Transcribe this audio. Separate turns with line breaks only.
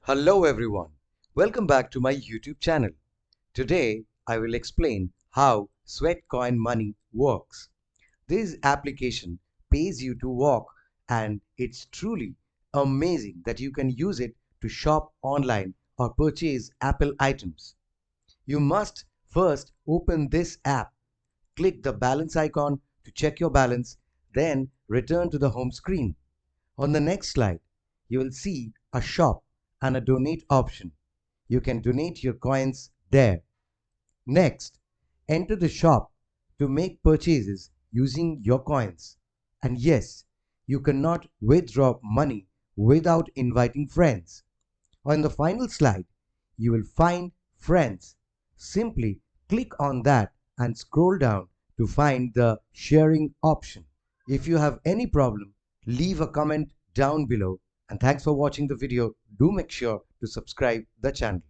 Hello everyone, welcome back to my YouTube channel. Today I will explain how Sweatcoin money works. This application pays you to walk and it's truly amazing that you can use it to shop online or purchase Apple items. You must first open this app, click the balance icon to check your balance, then return to the home screen. On the next slide, you will see a shop and a donate option. You can donate your coins there. Next, enter the shop to make purchases using your coins. And yes, you cannot withdraw money without inviting friends. On the final slide, you will find friends. Simply click on that and scroll down to find the sharing option. If you have any problem, leave a comment down below. And thanks for watching the video. Do make sure to subscribe the channel.